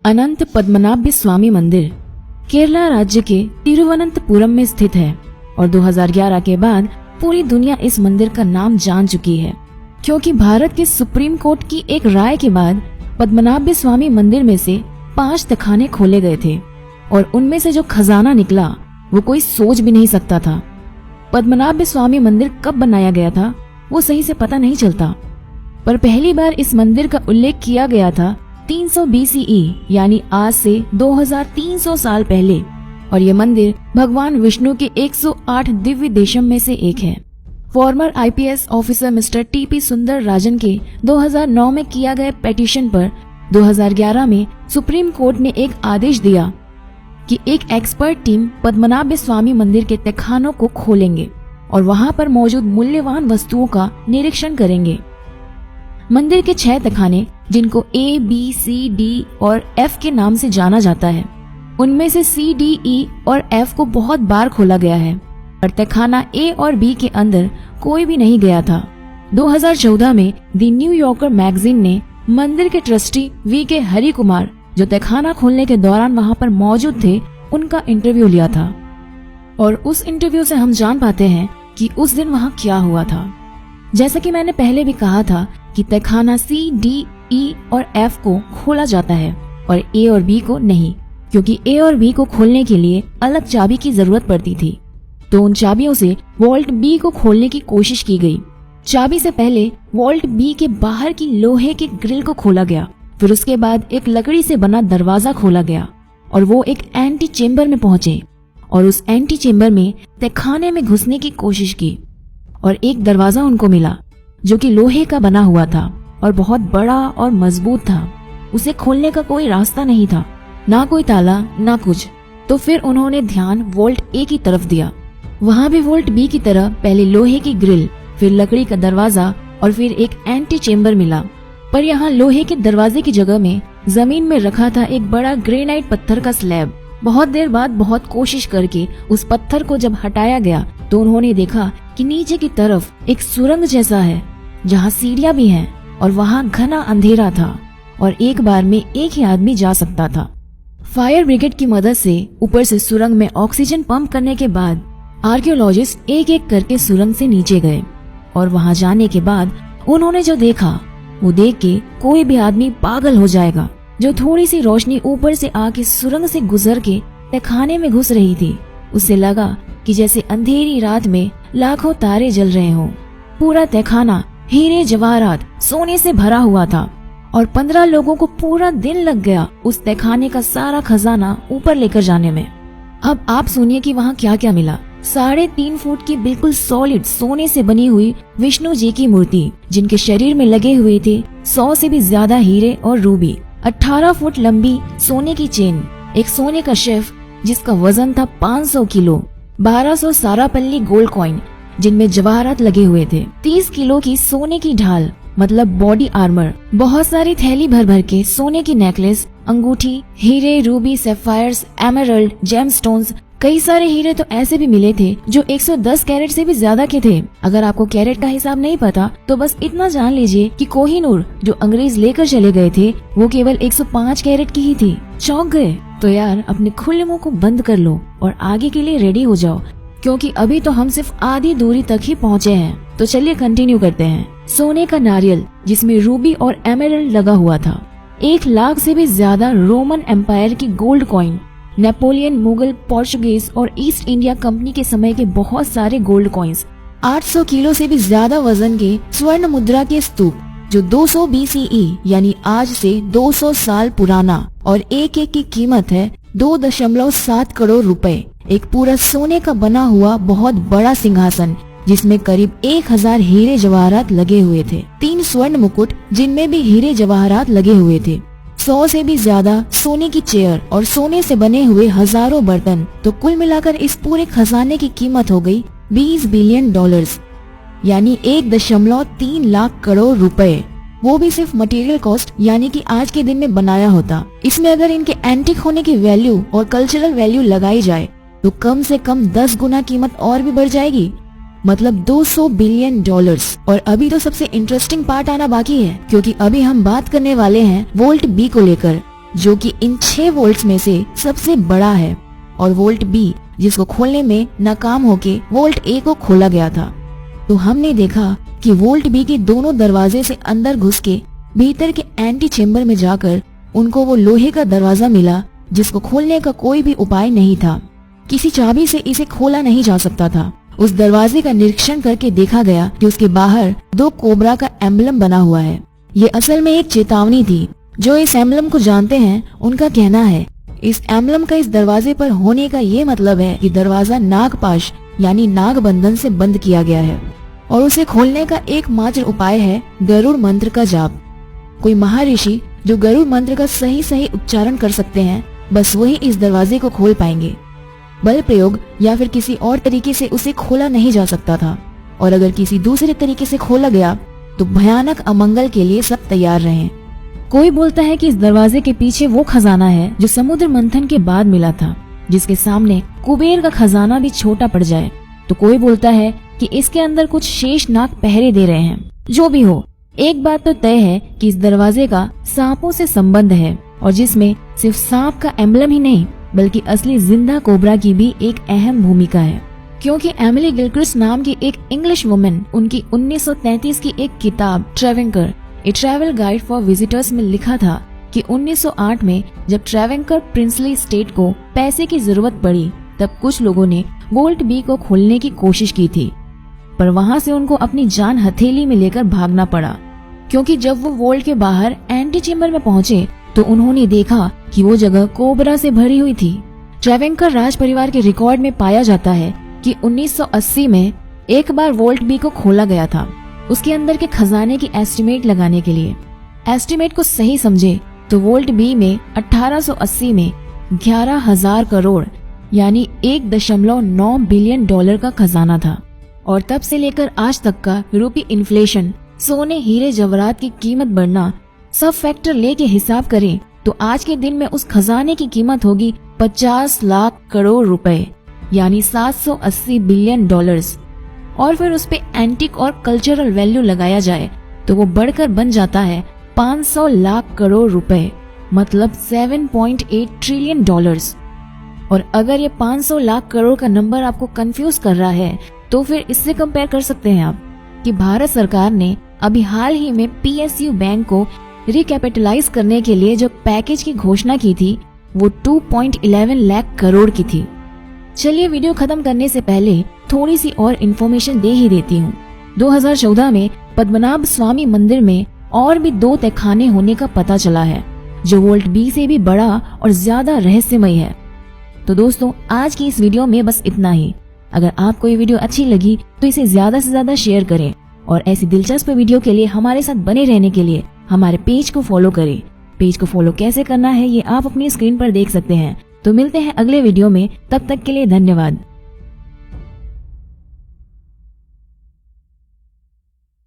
अनंत पद्मनाभ स्वामी मंदिर केरला राज्य के तिरुवनंतपुरम में स्थित है और 2011 के बाद पूरी दुनिया इस मंदिर का नाम जान चुकी है, क्योंकि भारत के सुप्रीम कोर्ट की एक राय के बाद पद्मनाभ स्वामी मंदिर में से 5 तहखाने खोले गए थे और उनमें से जो खजाना निकला वो कोई सोच भी नहीं सकता था। पद्मनाभ स्वामी मंदिर कब बनाया गया था वो सही से पता नहीं चलता, पर पहली बार इस मंदिर का उल्लेख किया गया था 300 BCE यानी आज से 2300 साल पहले, और ये मंदिर भगवान विष्णु के 108 दिव्य देशम में से एक है। Farmer IPS officer mister TP सुंदर राजन के 2009 में किया गया पिटीशन पर 2011 में सुप्रीम कोर्ट ने एक आदेश दिया कि एक एक्सपर्ट टीम पद्मनाभ स्वामी मंदिर के तहखानों को खोलेंगे और वहां पर मौजूद मूल्यवान वस्तुओं का निरीक्षण करेंगे। मंदिर के 6 तहखाने, जिनको A, B, C, D और F के नाम से जाना जाता है, उनमें से C, D, E और F को बहुत बार खोला गया है, पर तहखाना A और B के अंदर कोई भी नहीं गया था। 2014 में द न्यू यॉर्कर मैगजीन ने मंदिर के ट्रस्टी VK हरि कुमार, जो तहखाना खोलने के दौरान वहां पर मौजूद थे, उनका इंटरव्यू लिया था और उस इंटरव्यू से हम जान पाते हैं कि उस दिन वहां क्या हुआ था। जैसा कि मैंने पहले भी कहा था कि तहखाना C, D, E और F को खोला जाता है और A और B को नहीं, क्योंकि A और B को खोलने के लिए अलग चाबी की जरूरत पड़ती थी। तो उन चाबियों से वॉल्ट B को खोलने की कोशिश की गई। चाबी से पहले वॉल्ट B के बाहर की लोहे के ग्रिल को खोला गया, फिर उसके बाद एक लकड़ी से बना दरवाजा खोला गया और वो एक एंटी चेम्बर में पहुंचे और उस एंटी चेम्बर में तहखाने में घुसने की कोशिश की और एक दरवाजा उनको मिला जो कि लोहे का बना हुआ था और बहुत बड़ा और मजबूत था। उसे खोलने का कोई रास्ता नहीं था, ना कोई ताला ना कुछ। तो फिर उन्होंने ध्यान वॉल्ट A की तरफ दिया। वहाँ भी वॉल्ट B की तरह पहले लोहे की ग्रिल, फिर लकड़ी का दरवाजा और फिर एक एंटी चेम्बर मिला, पर यहाँ लोहे के दरवाजे की जगह में जमीन में रखा था एक बड़ा ग्रेनाइट पत्थर का स्लैब। बहुत देर बाद बहुत कोशिश करके उस पत्थर को जब हटाया गया तो उन्होंने देखा कि नीचे की तरफ एक सुरंग जैसा है जहाँ सीढ़ियां भी हैं और वहाँ घना अंधेरा था और एक बार में एक ही आदमी जा सकता था। फायर ब्रिगेड की मदद से ऊपर से सुरंग में ऑक्सीजन पंप करने के बाद आर्कियोलॉजिस्ट एक एक करके सुरंग से नीचे गए और वहाँ जाने के बाद उन्होंने जो देखा वो देख के कोई भी आदमी पागल हो जाएगा। जो थोड़ी सी रोशनी ऊपर से आके सुरंग से गुजर के तहखाने में घुस रही थी, उससे लगा कि जैसे अंधेरी रात में लाखों तारे जल रहे हों। पूरा तहखाना हीरे जवाहरात सोने से भरा हुआ था और 15 लोगों को पूरा दिन लग गया उस तहखाने का सारा खजाना ऊपर लेकर जाने में। अब आप सुनिए कि वहाँ क्या क्या मिला। 3.5 फुट की बिल्कुल सॉलिड सोने से बनी हुई विष्णु जी की मूर्ति, जिनके शरीर में लगे हुए थे 100 से भी ज्यादा हीरे और रूबी। 18 फुट लंबी सोने की चेन, एक सोने का शेफ जिसका वजन था 500 किलो, 1200 सारापल्ली गोल्ड कॉइन जिनमें जवाहरात लगे हुए थे, 30 किलो की सोने की ढाल मतलब बॉडी आर्मर, बहुत सारी थैली भर भर के सोने की नेकलेस, अंगूठी, हीरे, रूबी, सैफायर्स, एमरल्ड, जेमस्टोन्स। कई सारे हीरे तो ऐसे भी मिले थे जो 110 कैरेट से भी ज्यादा के थे। अगर आपको कैरेट का हिसाब नहीं पता तो बस इतना जान लीजिए कि कोहिनूर जो अंग्रेज लेकर चले गए थे वो केवल 105 कैरेट की ही थी। चौंक गए? तो यार अपने खुले मुंह को बंद कर लो और आगे के लिए रेडी हो जाओ, क्योंकि अभी तो हम सिर्फ आधी दूरी तक ही पहुँचे हैं। तो चलिए कंटिन्यू करते हैं। सोने का नारियल जिसमें रूबी और एमरल्ड लगा हुआ था, 1 लाख से भी ज्यादा रोमन एम्पायर की gold coin, Napoleon, Mughal, Portuguese और ईस्ट इंडिया कंपनी के समय के बहुत सारे गोल्ड कॉइन्स, 800 किलो से भी ज्यादा वजन के स्वर्ण मुद्रा के स्तूप जो 200 BCE यानी आज से 200 साल पुराना और एक एक की कीमत है 2.7 करोड़ रुपए। एक पूरा सोने का बना हुआ बहुत बड़ा सिंहासन जिसमें करीब 1000 हीरे जवाहरात लगे हुए थे, 3 स्वर्ण मुकुट जिनमें भी हीरे जवाहरात लगे हुए थे, 100 से भी ज्यादा सोने की चेयर और सोने से बने हुए हजारों बर्तन। तो कुल मिलाकर इस पूरे खजाने की कीमत हो गई $20 बिलियन यानी 1.3 लाख करोड़ रुपए। वो भी सिर्फ मटेरियल कॉस्ट यानी कि आज के दिन में बनाया होता। इसमें अगर इनके एंटीक होने की वैल्यू और कल्चरल वैल्यू लगाई जाए तो कम से कम 10 गुना कीमत और भी बढ़ जाएगी, मतलब $200 बिलियन। और अभी तो सबसे इंटरेस्टिंग पार्ट आना बाकी है, क्योंकि अभी हम बात करने वाले हैं वोल्ट बी को लेकर। जो कि इन 6 वोल्ट्स में से सबसे बड़ा है, और वोल्ट बी जिसको खोलने में नाकाम होके वोल्ट ए को खोला गया था। तो हमने देखा कि वोल्ट बी के दोनों दरवाजे से अंदर घुस के भीतर के एंटी चेम्बर में जाकर उनको वो लोहे का दरवाजा मिला जिसको खोलने का कोई भी उपाय नहीं था। किसी चाबी से इसे खोला नहीं जा सकता था। उस दरवाजे का निरीक्षण करके देखा गया कि उसके बाहर 2 कोबरा का एम्बलम बना हुआ है। ये असल में एक चेतावनी थी। जो इस एम्बलम को जानते हैं उनका कहना है इस एम्बलम का इस दरवाजे पर होने का ये मतलब है कि दरवाजा नागपाश यानी नाग बंधन से बंद किया गया है और उसे खोलने का एकमात्र उपाय है गरुड़ मंत्र का जाप। कोई महर्षि जो गरुड़ मंत्र का सही उच्चारण कर सकते हैं, बस वही इस दरवाजे को खोल पाएंगे। बल प्रयोग या फिर किसी और तरीके से उसे खोला नहीं जा सकता था, और अगर किसी दूसरे तरीके से खोला गया तो भयानक अमंगल के लिए सब तैयार रहें। कोई बोलता है कि इस दरवाजे के पीछे वो खजाना है जो समुद्र मंथन के बाद मिला था, जिसके सामने कुबेर का खजाना भी छोटा पड़ जाए। तो कोई बोलता है कि इसके अंदर कुछ शेष नाग पहरे दे रहे हैं। जो भी हो, एक बात तो तय है कि इस दरवाजे का सांपों से संबंध है, और जिसमें सिर्फ सांप का एम्बलम ही नहीं बल्कि असली जिंदा कोबरा की भी एक अहम भूमिका है। क्योंकि एमिली गिलक्रिस्ट नाम की एक इंग्लिश वुमन उनकी 1933 की एक किताब ट्रेवेंकर ए ट्रैवल गाइड फॉर विजिटर्स में लिखा था कि 1908 में जब ट्रेवेंकर प्रिंसली स्टेट को पैसे की जरूरत पड़ी तब कुछ लोगों ने वोल्ट बी को खोलने की कोशिश की थी, पर वहां से उनको अपनी जान हथेली में लेकर भागना पड़ा। क्योंकि जब वो वोल्ट के बाहर एंटी चेम्बर में पहुंचे तो उन्होंने देखा कि वो जगह कोबरा से भरी हुई थी। ट्रेवेंकर राज परिवार के रिकॉर्ड में पाया जाता है कि 1980 में एक बार वोल्ट बी को खोला गया था, उसके अंदर के खजाने की एस्टिमेट लगाने के लिए। एस्टिमेट को सही समझे तो वोल्ट बी में 1880 में 11,000 करोड़ यानी 1.9 बिलियन डॉलर का खजाना था, और तब से लेकर आज तक का यूरोपीय इन्फ्लेशन, सोने हीरे जवाहरात की कीमत बढ़ना, सब फैक्टर लेके हिसाब करें तो आज के दिन में उस खजाने की कीमत होगी 50 लाख करोड़ रुपए यानी 780 बिलियन डॉलर्स। और फिर उस पे एंटिक और कल्चरल वैल्यू लगाया जाए तो वो बढ़कर बन जाता है 500 लाख करोड़ रुपए, मतलब 7.8 ट्रिलियन डॉलर्स। और अगर ये 500 लाख करोड़ का नंबर आपको कंफ्यूज कर रहा है तो फिर इससे कंपेयर कर सकते हैं आप कि भारत सरकार ने अभी हाल ही में PSU बैंक को रिकैपिटलाइज करने के लिए जो पैकेज की घोषणा की थी वो 2.11 लाख करोड़ की थी। चलिए वीडियो खत्म करने से पहले थोड़ी सी और इन्फॉर्मेशन दे ही देती हूँ। 2014 में पद्मनाभ स्वामी मंदिर में और भी 2 तहखाने होने का पता चला है जो वोल्ट बी से भी बड़ा और ज्यादा रहस्यमय है। तो दोस्तों, आज की इस वीडियो में बस इतना ही। अगर आपको ये वीडियो अच्छी लगी तो इसे ज्यादा से ज्यादा शेयर करें, और ऐसी दिलचस्प वीडियो के लिए हमारे साथ बने रहने के लिए हमारे पेज को फॉलो करें। पेज को फॉलो कैसे करना है ये आप अपनी स्क्रीन पर देख सकते हैं। तो मिलते हैं अगले वीडियो में, तब तक के लिए धन्यवाद।